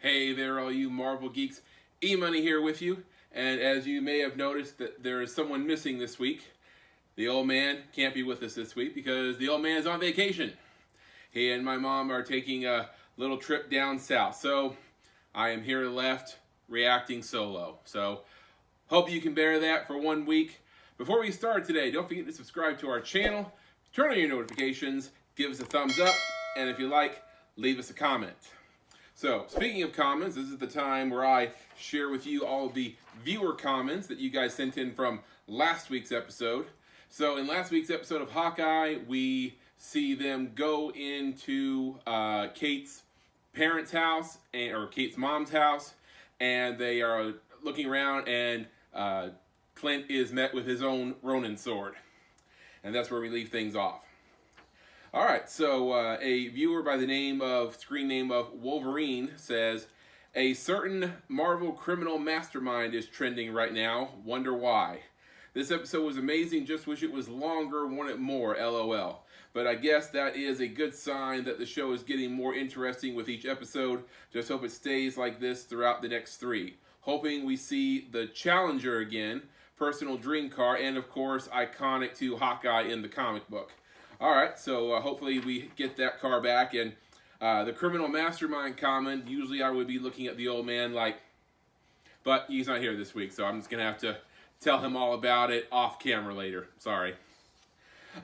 Hey there, all you Marvel geeks. EMoney here with you. And as you may have noticed, that there is someone missing this week. The old man can't be with us this week because the old man is on vacation. He and my mom are taking a little trip down south. So I am here left reacting solo. So hope you can bear that for 1 week. Before we start today, don't forget to subscribe to our channel, turn on your notifications, give us a thumbs up, and if you like, leave us a comment. So, speaking of comments, this is the time where I share with you all of the viewer comments that you guys sent in from last week's episode. So, in last week's episode of Hawkeye, we see them go into Kate's parents' house, or Kate's mom's house, and they are looking around, and Clint is met with his own Ronin sword. And that's where we leave things off. Alright, so a viewer by the screen name of Wolverine says, a certain Marvel criminal mastermind is trending right now. Wonder why. This episode was amazing, just wish it was longer, want it more, LOL. But I guess that is a good sign that the show is getting more interesting with each episode. Just hope it stays like this throughout the next 3. Hoping we see the Challenger again, personal dream car, and of course, iconic to Hawkeye in the comic book. Alright, so hopefully we get that car back, and the criminal mastermind comment, usually I would be looking at the old man like, but he's not here this week, so I'm just going to have to tell him all about it off camera later. Sorry.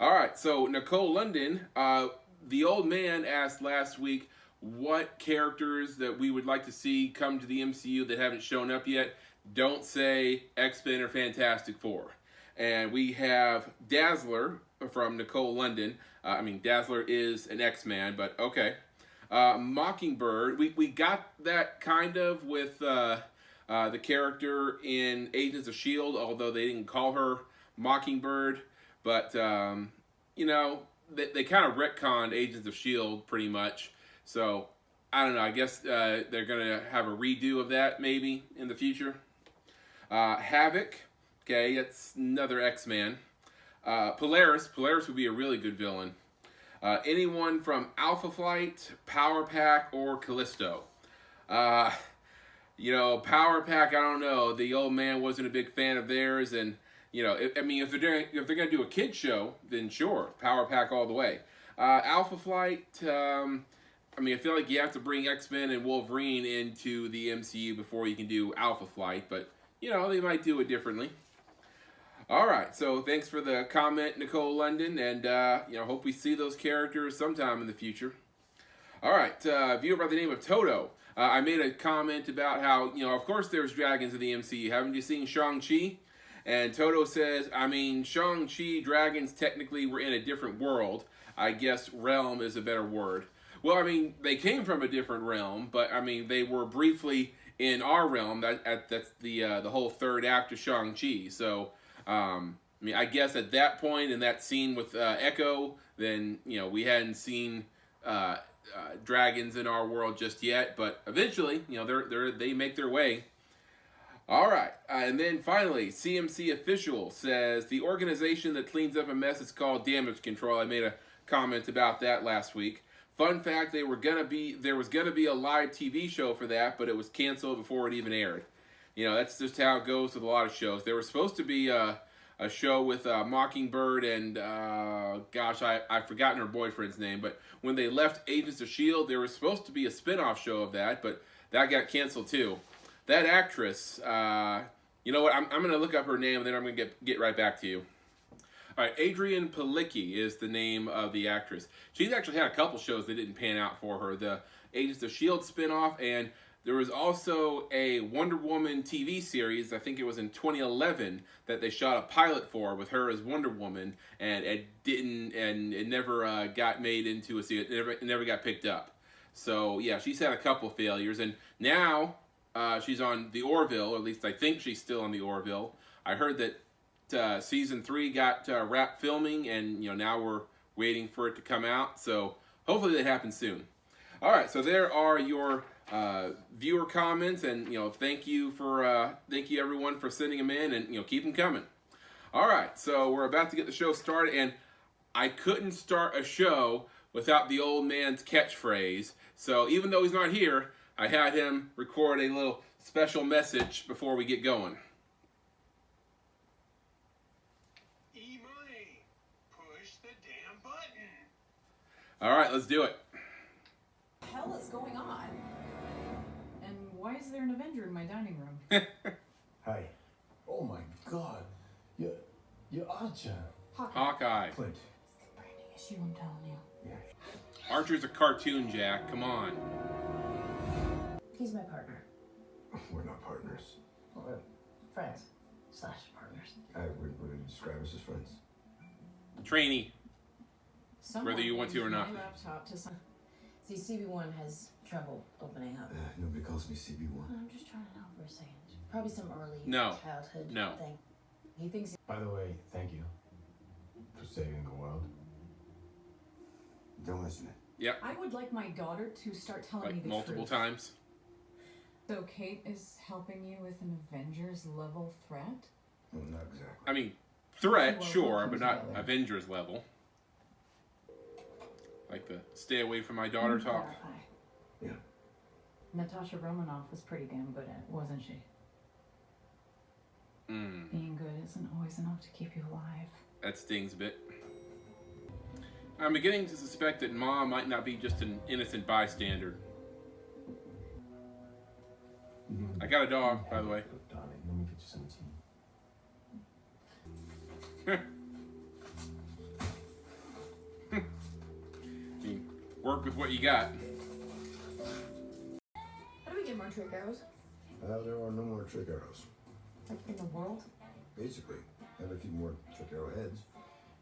Alright, so Nicole London, the old man asked last week what characters that we would like to see come to the MCU that haven't shown up yet. Don't say X-Men or Fantastic Four. And we have Dazzler from Nicole London. Dazzler is an X-Man, but okay. Mockingbird, we got that kind of with the character in Agents of S.H.I.E.L.D., although they didn't call her Mockingbird. But, you know, they kind of retconned Agents of S.H.I.E.L.D. pretty much. So, I don't know, I guess they're going to have a redo of that maybe in the future. Havoc, okay, that's another X-Man. Polaris would be a really good villain. Anyone from Alpha Flight, Power Pack, or Callisto. You know, Power Pack, I don't know. The old man wasn't a big fan of theirs, and you know, if they're gonna do a kid show, then sure, Power Pack all the way. Alpha Flight, I feel like you have to bring X-Men and Wolverine into the MCU before you can do Alpha Flight, but you know, they might do it differently. Alright, so thanks for the comment, Nicole London, and you know, hope we see those characters sometime in the future. Alright, viewer by the name of Toto. I made a comment about how, you know, of course there's dragons in the MCU. Haven't you seen Shang-Chi? And Toto says, Shang-Chi dragons technically were in a different world. I guess realm is a better word. Well, they came from a different realm, but they were briefly in our realm. That's the whole third act of Shang-Chi. So, I guess at that point in that scene with Echo, then, you know, we hadn't seen dragons in our world just yet, but eventually, you know, they make their way. All right, and then finally, CMC Official says the organization that cleans up a mess is called Damage Control. I made a comment about that last week. Fun fact: there was gonna be a live TV show for that, but it was canceled before it even aired. You know, that's just how it goes with a lot of shows. There was supposed to be a show with Mockingbird and, I've forgotten her boyfriend's name, but when they left Agents of S.H.I.E.L.D., there was supposed to be a spin-off show of that, but that got canceled too. That actress, you know what, I'm going to look up her name and then I'm going to get right back to you. Alright, Adrienne Palicki is the name of the actress. She's actually had a couple shows that didn't pan out for her. The Agents of S.H.I.E.L.D. spin-off, and there was also a Wonder Woman TV series, I think it was in 2011, that they shot a pilot for with her as Wonder Woman, and it never got made into a series. It never got picked up. So yeah, she's had a couple failures, and now she's on the Orville, or at least I think she's still on the Orville. I heard that season 3 got wrapped filming, and you know, now we're waiting for it to come out. So hopefully that happens soon. All right, so there are your viewer comments, and you know, thank you everyone for sending them in, and you know, keep them coming. All right, so we're about to get the show started, and I couldn't start a show without the old man's catchphrase. So even though he's not here, I had him record a little special message before we get going. EMoney, push the damn button. All right, let's do it. What the hell is going on? And why is there an Avenger in my dining room? Hi. Oh my God. You're Archer. Hawkeye. Clint. It's the branding issue, I'm telling you. Yeah. Archer's a cartoon, Jack. Come on. He's my partner. We're not partners. Well, friends/partners. Would you describe us as friends? Trainee. Someone Whether you want to or used not. My laptop to some... See, CB1 has trouble opening up. Nobody calls me CB1. I'm just trying to know for a second. Probably some early childhood thing. He thinks... By the way, thank you for saving the world. Don't listen it. Yep. I would like my daughter to start telling me Like the multiple truth. times. So Kate is helping you with an Avengers level threat? Well, not exactly. I mean, threat, Well, sure, working but not together. Avengers level. Like the stay away from my daughter talk. Clarify. Yeah. Natasha Romanoff was pretty damn good at it, wasn't she? Being good isn't always enough to keep you alive. That stings a bit. I'm beginning to suspect that Mom might not be just an innocent bystander. I got a dog, by the way. Darling, let me get you some tea. I mean, work with what you got. How do we get more trick arrows? There are no more trick arrows. Like in the world? Basically, and a few more trick arrow heads.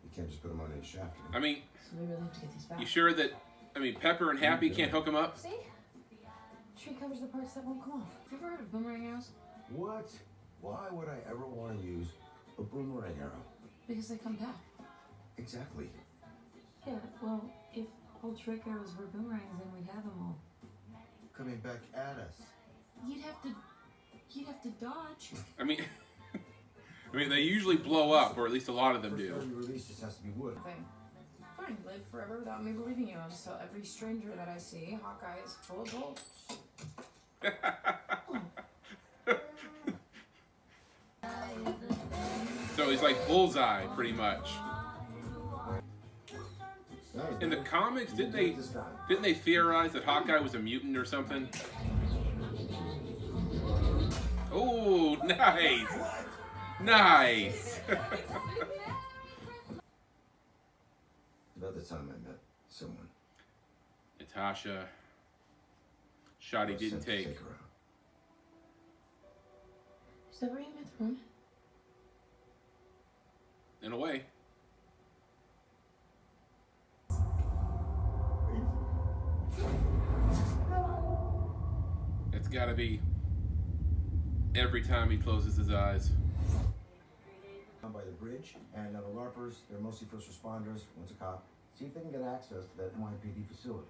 You can't just put them on any shaft. I mean, So we really have to get these back. you sure that, Pepper and Happy can't hook them up? See? Tree covers the parts that won't come off. Have you ever heard of boomerang arrows? What? Why would I ever want to use a boomerang arrow? Because they come back. Exactly. Yeah, well, if all trick arrows were boomerangs, then we'd have them all. Coming back at us. You'd have to dodge. I mean, they usually blow up, or at least a lot of them First do. time you release just has to be wood. Fine, live forever without me believing you. I'll just tell every stranger that I see, Hawkeye is full of bolts. So he's like Bullseye, pretty much. In the comics, didn't they theorize that Hawkeye was a mutant or something? Oh, nice, nice. About the time I met someone. Natasha. Shot he didn't take. Her out. Is that where you met the room? In a way. It's gotta be every time he closes his eyes. Down by the bridge, and the LARPers, they're mostly first responders, one's a cop. See if they can get access to that NYPD facility.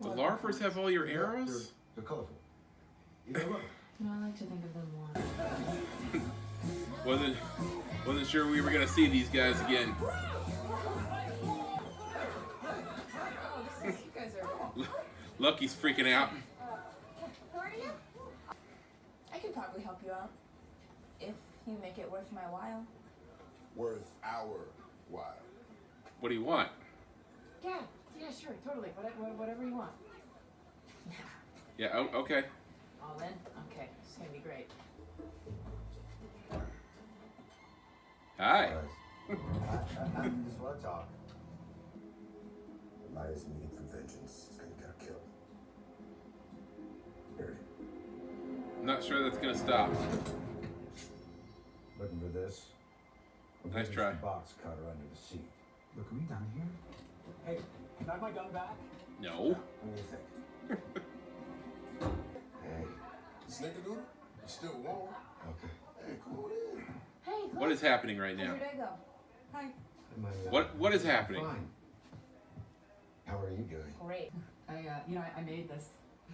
The LARPers have all your arrows? They're colorful. You know, look. No, I like to think of them more. Wasn't sure we were gonna see these guys again. You guys are... Lucky's freaking out. Who are you? I could probably help you out. If you make it worth my while. Worth our while. What do you want? Yeah, sure, totally. Whatever you want. Yeah, oh, okay. All in? Okay, it's gonna be great. Hi. Guys, I just want to talk. Lies needed for vengeance is gonna get her killed. Period. I'm not sure that's gonna stop. Looking for this? Nice try. Box cutter under the seat. Look, are we done here? Hey, can I have my gun back? No. What do you think? Hey. Snickerdoodle? You still warm? Okay. Hey, cool in. Hey, Clint. What is happening right now? How'd your day go? Hi. What is happening? Fine. How are you doing? Great. I made this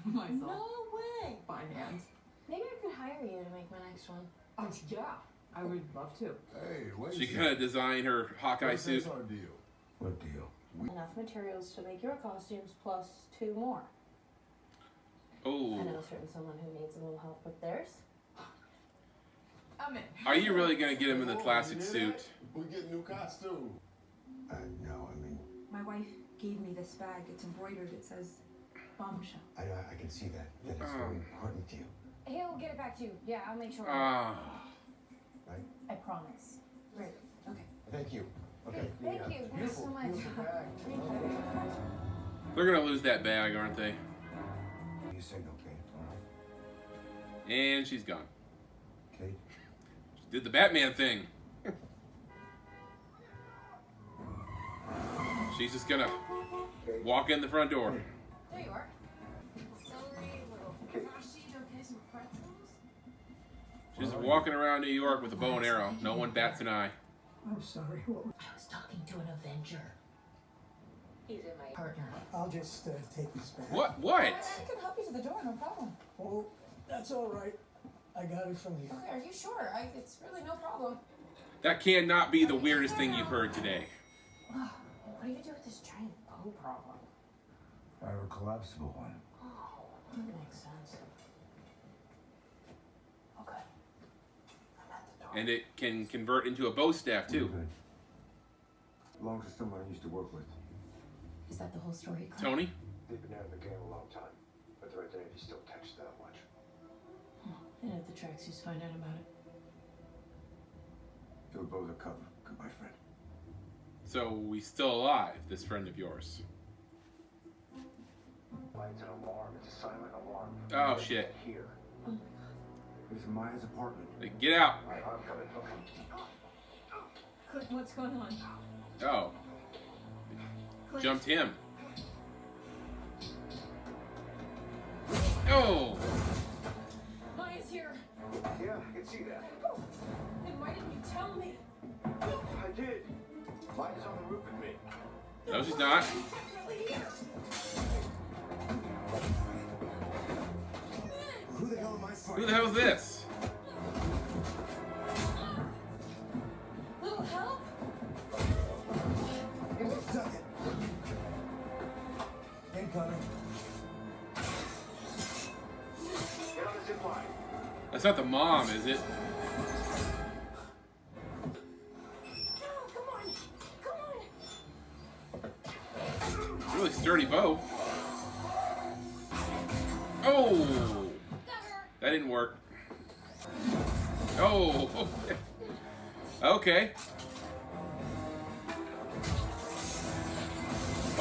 myself No way. by hand. Maybe I could hire you to make my next one. Oh, yeah. I would love to. Hey, wait She gonna design her Hawkeye suit. What's our deal? What deal? Enough materials to make your costumes plus 2 more. I Oh. know certain someone who needs a little help with theirs. I'm in. Are you really gonna get him in the classic suit? We get new costume. No, I mean, My wife gave me this bag. It's embroidered. It says bombshell. I can see that. That is very important to you, He'll get it back to you. Yeah, I'll make sure. Ah. right? I promise. Right. Okay. Thank you. Okay. Thank you. Thanks so much. They're gonna lose that bag, aren't they? You signal, Kate. All right. And she's gone. Kate. Did the Batman thing. She's just gonna walk in the front door. There you are. Celery, little crunchy, okay, some pretzels. She's walking around New York with a bow and arrow. No one bats an eye. I'm sorry. What? I was talking to an Avenger. He's in my partner. I'll just take this back. What? I can help you to the door, no problem. Oh, that's all right. I got it from you. Okay, are you sure? It's really no problem. That cannot be the weirdest thing you've heard today. What do you do with this giant bow problem? I have a collapsible one. Oh, that makes sense. Okay. I'm at the door. And it can convert into a bow staff too. Good. Belongs to someone I used to work with. Is that the whole story, Clint? Tony? They've been out of the game a long time, but their identity still attached to that watch. And if the Traxxas find out about it? They were both a cover. Goodbye, friend. So he's still alive, this friend of yours. It's an alarm. It's a silent alarm. Oh shit. Here. It's Maya's apartment. Like, get out. All right, I'm coming. Clint, what's going on? Oh. Clint. Jumped him. Oh. Maya's here. Yeah, I can see that. Then why didn't you tell me? I did. Maya's on the roof with me. No, she's not. Definitely here. Who the hell am I fighting? Who the hell is this? Little help? Suck it. Incoming. Get on the zip line. That's not the mom, is it? No, come on. Come on. Really sturdy bow. Oh! That didn't work. Oh! Okay.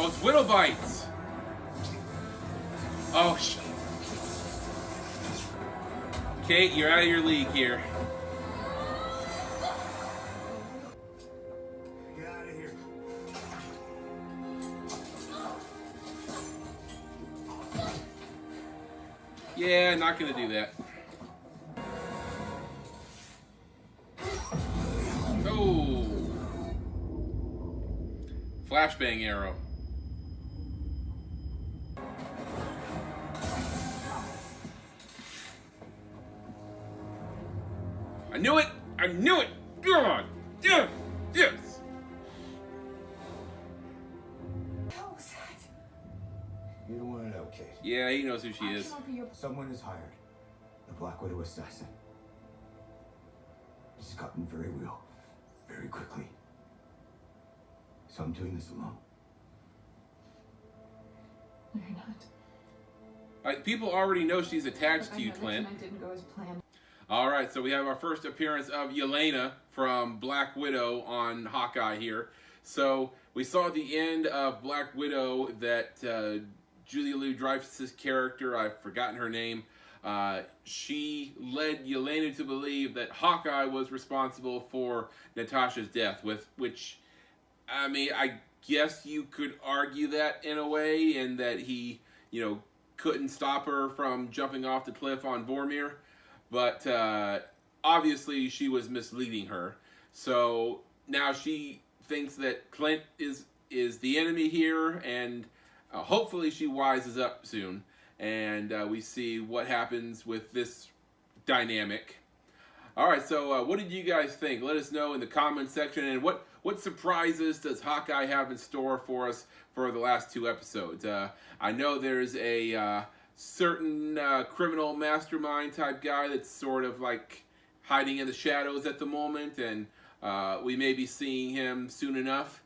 Oh, it's Widow Bites! Oh, Kate, you're out of your league here. Get out of here. Yeah, not gonna do that. Oh! Flashbang arrow. I knew it! I knew it! God! Yes! Yes! How was that? You don't want to know, Kate. Yeah, he knows who she I is. cannot be your... Someone is hired. The Black Widow assassin. This has gotten very real. Very quickly. So I'm doing this alone. No, you're not. People already know she's attached I to you, know that Clint. tonight didn't go as planned. All right, so we have our first appearance of Yelena from Black Widow on Hawkeye here. So we saw at the end of Black Widow that Julia Louis-Dreyfus's character, I've forgotten her name, she led Yelena to believe that Hawkeye was responsible for Natasha's death, which, I mean, I guess you could argue that in a way, and that he, you know, couldn't stop her from jumping off the cliff on Vormir. But obviously she was misleading her. So now she thinks that Clint is the enemy here, and hopefully she wises up soon. And we see what happens with this dynamic. All right, so what did you guys think? Let us know in the comment section. And what surprises does Hawkeye have in store for us for the last two episodes? I know there's a certain criminal mastermind type guy that's sort of like hiding in the shadows at the moment, and we may be seeing him soon enough.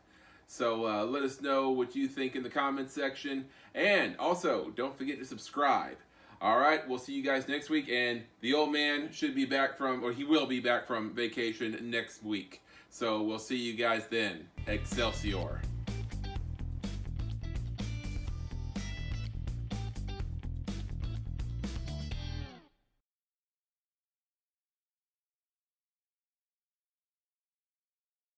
So let us know what you think in the comments section, and also don't forget to subscribe. All right, we'll see you guys next week, and the old man should be back from, or he will be back from vacation next week. So we'll see you guys then. Excelsior.